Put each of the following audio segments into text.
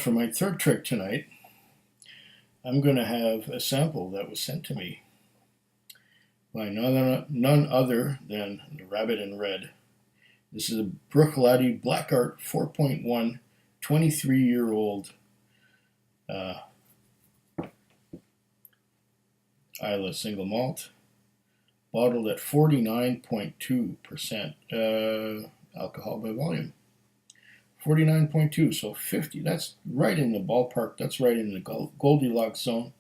for my third trick tonight, I'm going to have a sample that was sent to me by none other than the Rabbit in Red. This is a Bruichladdich Black Art 4.1 23-year-old Islay single malt, bottled at 49.2% alcohol by volume. 49.2, so 50. That's right in the ballpark. That's right in the Goldilocks zone.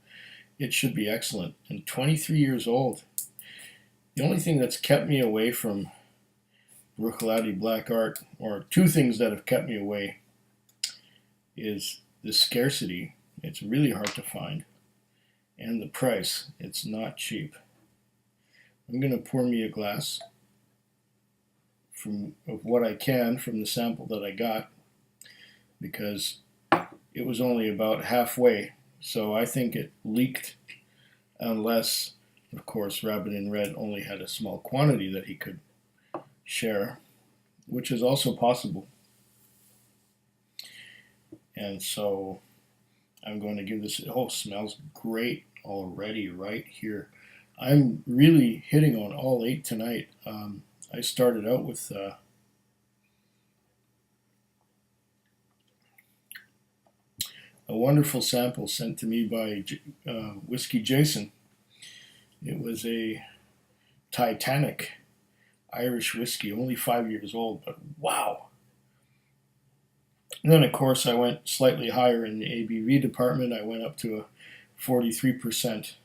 It should be excellent. And 23 years old. The only thing that's kept me away from Bruichladdich Black Art, or two things that have kept me away, is the scarcity. It's really hard to find. And the price. It's not cheap. I'm going to pour me a glass of what I can from the sample that I got, because it was only about halfway, so I think it leaked, unless, of course, Rabbit in Red only had a small quantity that he could share, which is also possible. And so I'm going to give this, oh, smells great already right here. I'm really hitting on all 8 tonight. I started out with a wonderful sample sent to me by Whiskey Jason. It was a Titanic Irish whiskey, only 5 years old, but wow. And then, of course, I went slightly higher in the ABV department. I went up to a 43%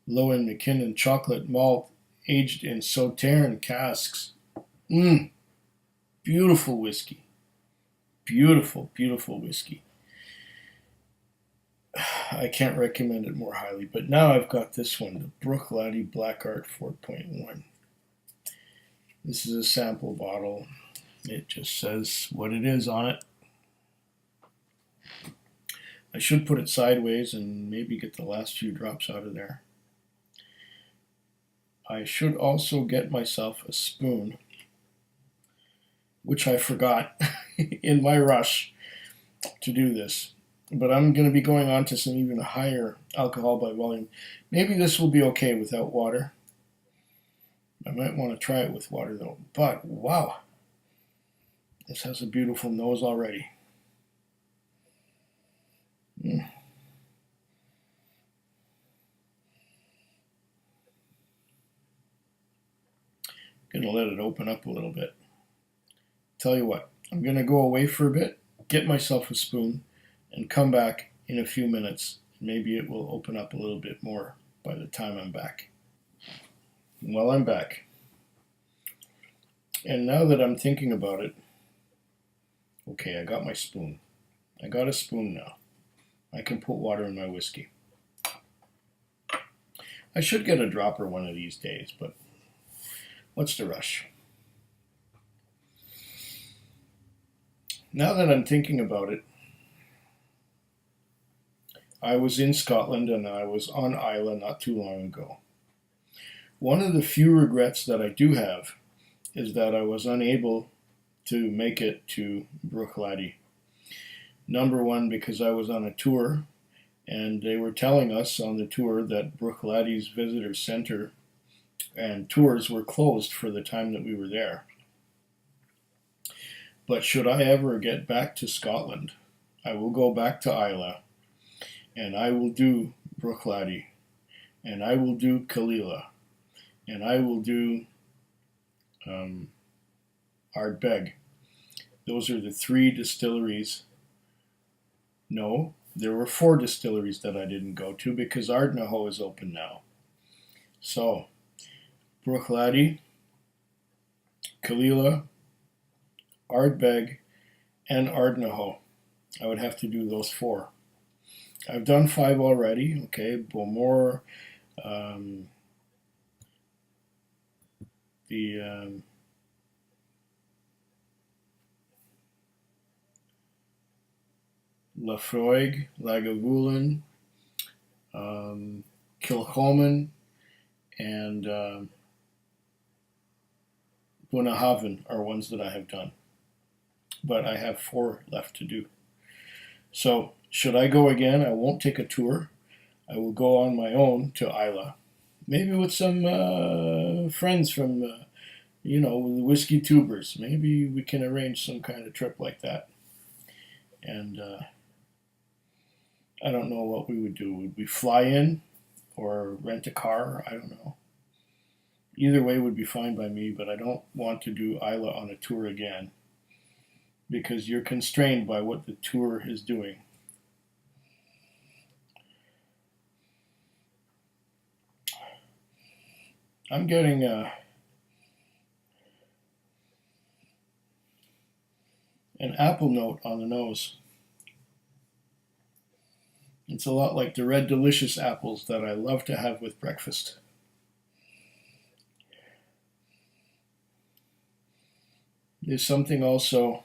Lowen McKinnon chocolate malt aged in Sauternes casks. Beautiful whiskey. Beautiful, beautiful whiskey. I can't recommend it more highly, but now I've got this one, the Bruichladdich Black Art 4.1. This is a sample bottle. It just says what it is on it. I should put it sideways and maybe get the last few drops out of there. I should also get myself a spoon, which I forgot in my rush to do this. But I'm going to be going on to some even higher alcohol by volume. Maybe this will be okay without water. I might want to try it with water though. But wow, this has a beautiful nose already. Going to let it open up a little bit. Tell you what, I'm going to go away for a bit, get myself a spoon, and come back in a few minutes. Maybe it will open up a little bit more by the time I'm back. Well, I'm back. And now that I'm thinking about it, okay, I got my spoon. I got a spoon now. I can put water in my whiskey. I should get a dropper one of these days, but what's the rush? Now that I'm thinking about it, I was in Scotland and I was on Islay not too long ago. One of the few regrets that I do have is that I was unable to make it to Bruichladdich. Number one, because I was on a tour, and they were telling us on the tour that Bruichladdich Visitor Center and tours were closed for the time that we were there. But should I ever get back to Scotland, I will go back to Islay, and I will do Bruichladdich, and I will do Caol, and I will do Ardbeg. Those are the 3 distilleries. No, there were 4 distilleries that I didn't go to because Ardnahoe is open now. So, Bruichladdich, Caol, Ardbeg, and Ardnahoe. I would have to do those 4. I've done 5 already. Okay, Beaumont, Laphroaig, Lagavulin, Kilchoman, and Bunnahabhain are ones that I have done. But I have 4 left to do. So, should I go again? I won't take a tour. I will go on my own to Islay, maybe with some friends from, the whiskey tubers. Maybe we can arrange some kind of trip like that. And I don't know what we would do. Would we fly in or rent a car? I don't know. Either way would be fine by me, but I don't want to do Islay on a tour again because you're constrained by what the tour is doing. I'm getting an apple note on the nose. It's a lot like the red delicious apples that I love to have with breakfast. There's something also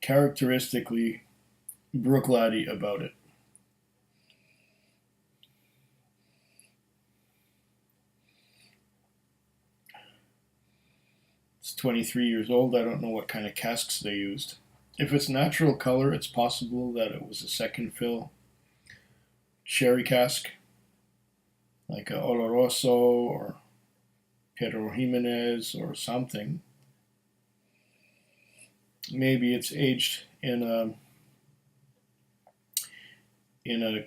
characteristically Bruichladdich about it. It's 23 years old. I don't know what kind of casks they used. If it's natural color, it's possible that it was a second fill sherry cask, like a Oloroso or Pedro Jimenez or something. Maybe it's aged in a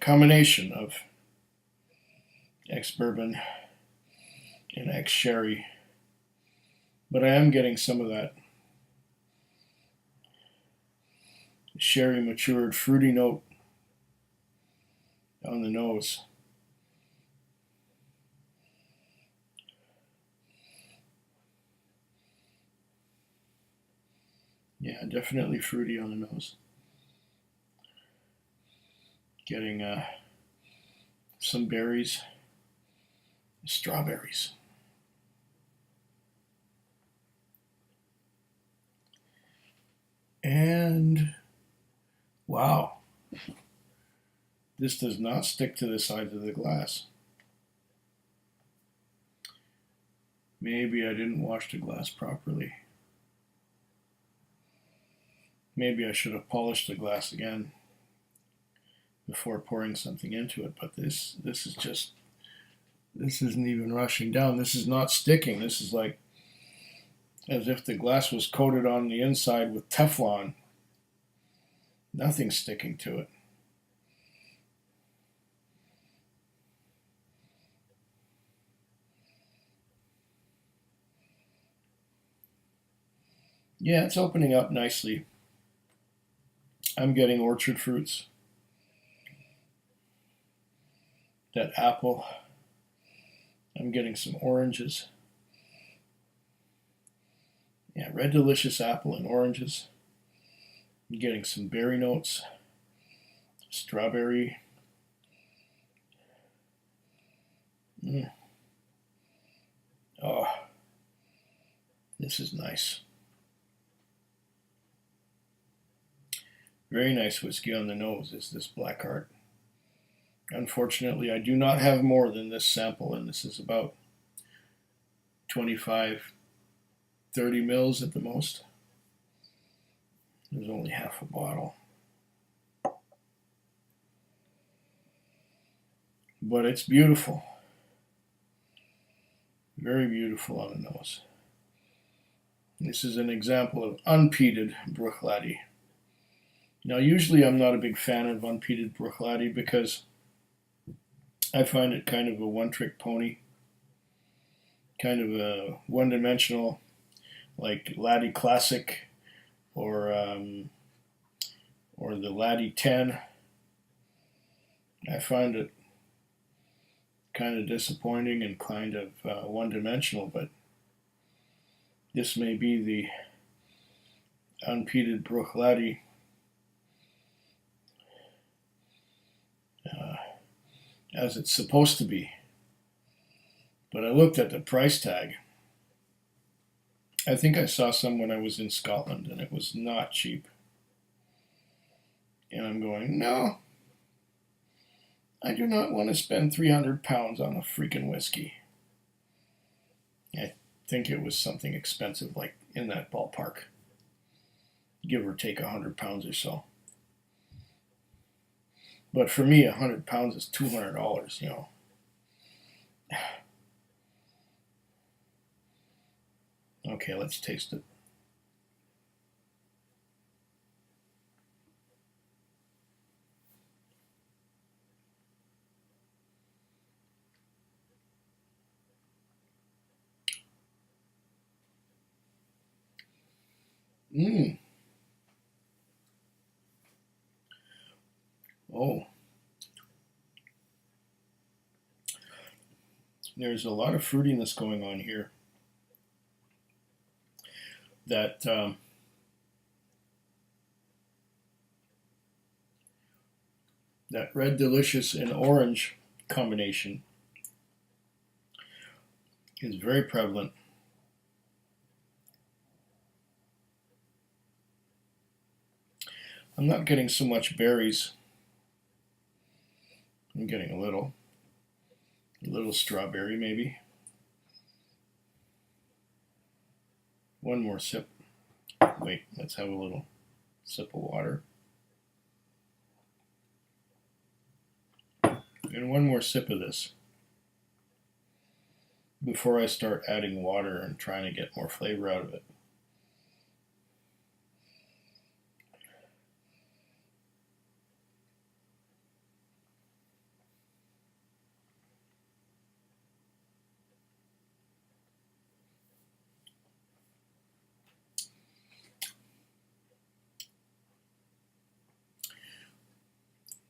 combination of ex-bourbon and ex-sherry. But I am getting some of that sherry matured fruity note on the nose. Yeah, definitely fruity on the nose. Getting some berries, strawberries. And wow, this does not stick to the sides of the glass. Maybe I didn't wash the glass properly. Maybe I should have polished the glass again before pouring something into it, but this isn't even rushing down. This is not sticking. This is like as if the glass was coated on the inside with Teflon. Nothing's sticking to it. Yeah, it's opening up nicely. I'm getting orchard fruits. That apple. I'm getting some oranges. Yeah, red delicious apple and oranges. I'm getting some berry notes. Strawberry. Oh, this is nice. Very nice whiskey on the nose is this Blackheart. Unfortunately, I do not have more than this sample, and this is about 25, 30 mils at the most. There's only half a bottle. But it's beautiful. Very beautiful on the nose. This is an example of unpeated Bruichladdich. Now, usually I'm not a big fan of unpeated Bruichladdich because I find it kind of a one-trick pony, kind of a one-dimensional, like Laddie Classic or the Laddie 10. I find it kind of disappointing and kind of one-dimensional, but this may be the unpeated Bruichladdich as it's supposed to be. But I looked at the price tag. I think I saw some when I was in Scotland, and it was not cheap. And I'm going, no, I do not want to spend £300 on a freaking whiskey. I think it was something expensive, like in that ballpark. give or take 100 pounds or so. But for me, 100 pounds is $200, you know. Okay, let's taste it. Mmm. Oh. There's a lot of fruitiness going on here. That that red delicious and orange combination is very prevalent. I'm not getting so much berries. I'm getting a little strawberry maybe. One more sip. Wait, let's have a little sip of water. And one more sip of this before I start adding water and trying to get more flavor out of it.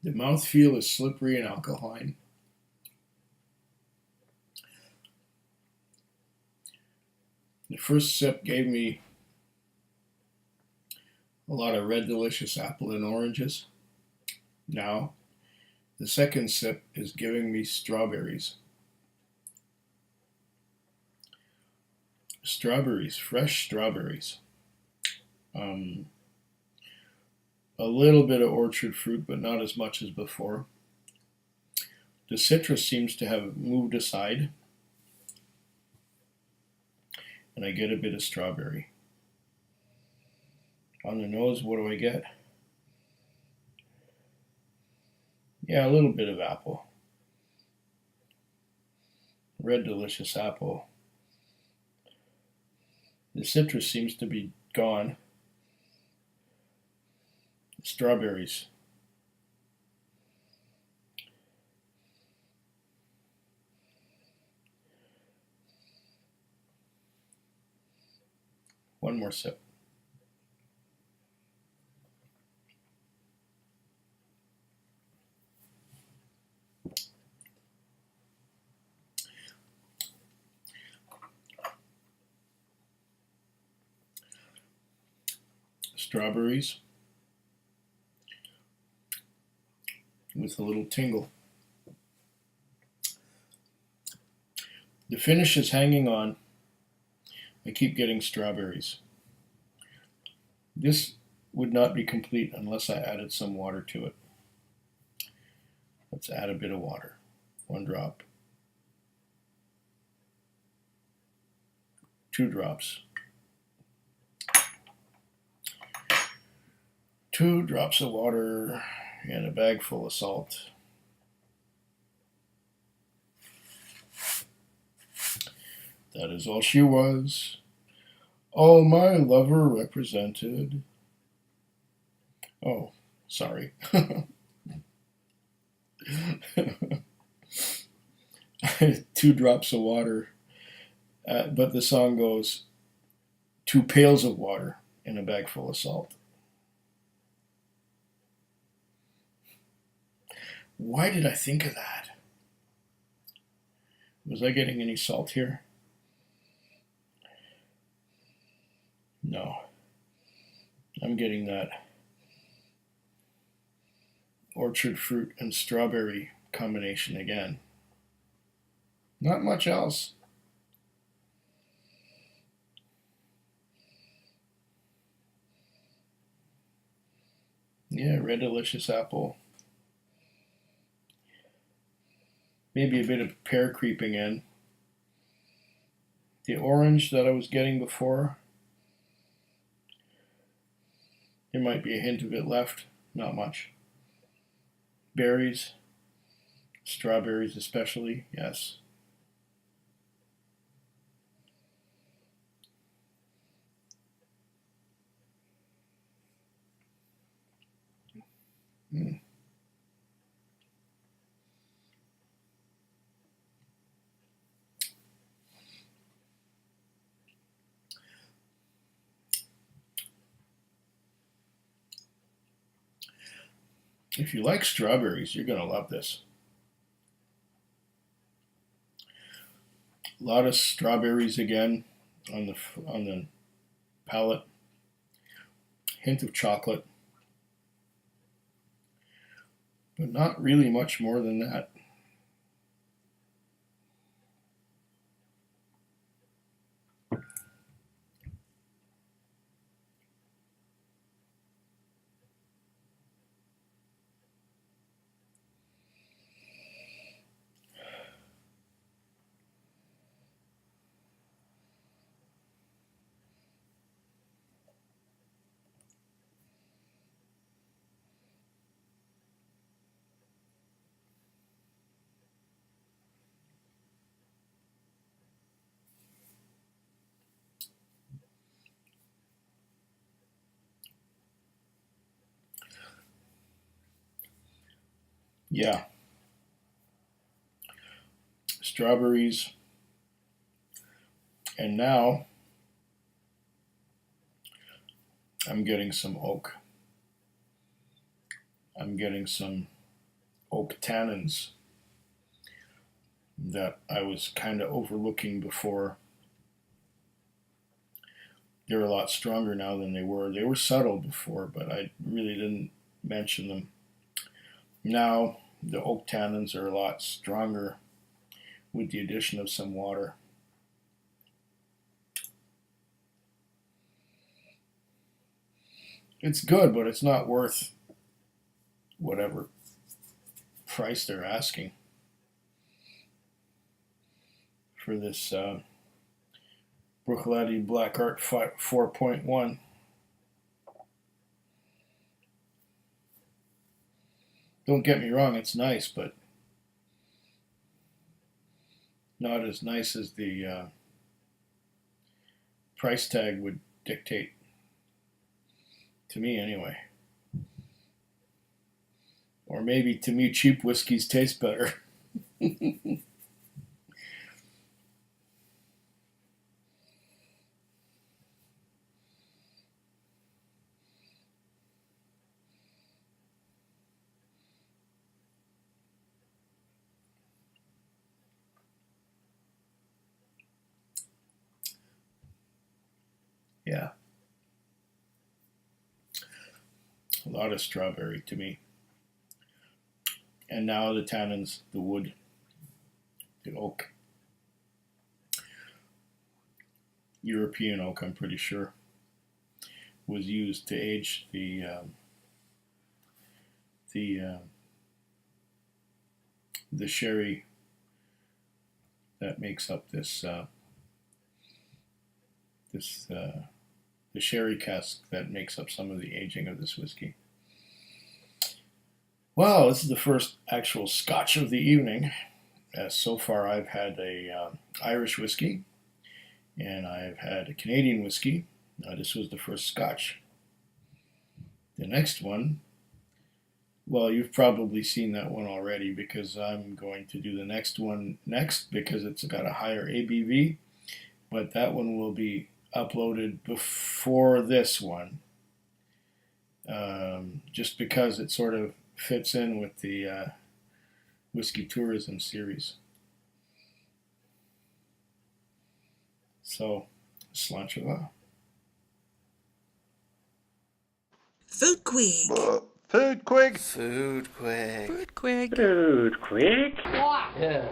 The mouthfeel is slippery and alkaline. The first sip gave me a lot of red delicious apple and oranges. Now, the second sip is giving me strawberries. Fresh strawberries. A little bit of orchard fruit, but not as much as before. The citrus seems to have moved aside, and I get a bit of strawberry. On the nose, what do I get? Yeah, a little bit of apple. Red delicious apple. The citrus seems to be gone. Strawberries. One more sip. Strawberries with a little tingle. The finish is hanging on. I keep getting strawberries. This would not be complete unless I added some water to it. Let's add a bit of water. 1 drop. 2 drops. 2 drops of water and a bag full of salt. That is all she was, all my lover represented. Oh, sorry. 2 drops of water, but the song goes, 2 pails of water and a bag full of salt. Why did I think of that? Was I getting any salt here? No. I'm getting that orchard fruit and strawberry combination again. Not much else. Yeah, red delicious apple. Maybe a bit of pear creeping in. The orange that I was getting before There might be a hint of it left, not much. Berries, strawberries especially, yes. Mm. If you like strawberries, you're going to love this. A lot of strawberries again on the palate. Hint of chocolate, but not really much more than that. Yeah. Strawberries. And now I'm getting some oak. I'm getting some oak tannins that I was kind of overlooking before. They're a lot stronger now than they were. They were subtle before, but I really didn't mention them. Now the oak tannins are a lot stronger with the addition of some water. It's good, but it's not worth whatever price they're asking for this Bruichladdich Black Art 4.1. Don't get me wrong, it's nice, but not as nice as the price tag would dictate. To me, anyway. Or maybe to me, cheap whiskeys taste better. Yeah. A lot of strawberry to me. And now the tannins, the wood, the oak. European oak, I'm pretty sure, was used to age the sherry that makes up this the sherry cask that makes up some of the aging of this whiskey. Well, this is the first actual Scotch of the evening. So far, I've had a Irish whiskey, and I've had a Canadian whiskey. This was the first Scotch. The next one, well, you've probably seen that one already because I'm going to do the next one next because it's got a higher ABV, but that one will be uploaded before this one, just because it sort of fits in with the whiskey tourism series. So, sláinte. Food Quig. Food Quig. Food Quig. Food Quig. Food Quig. Yeah.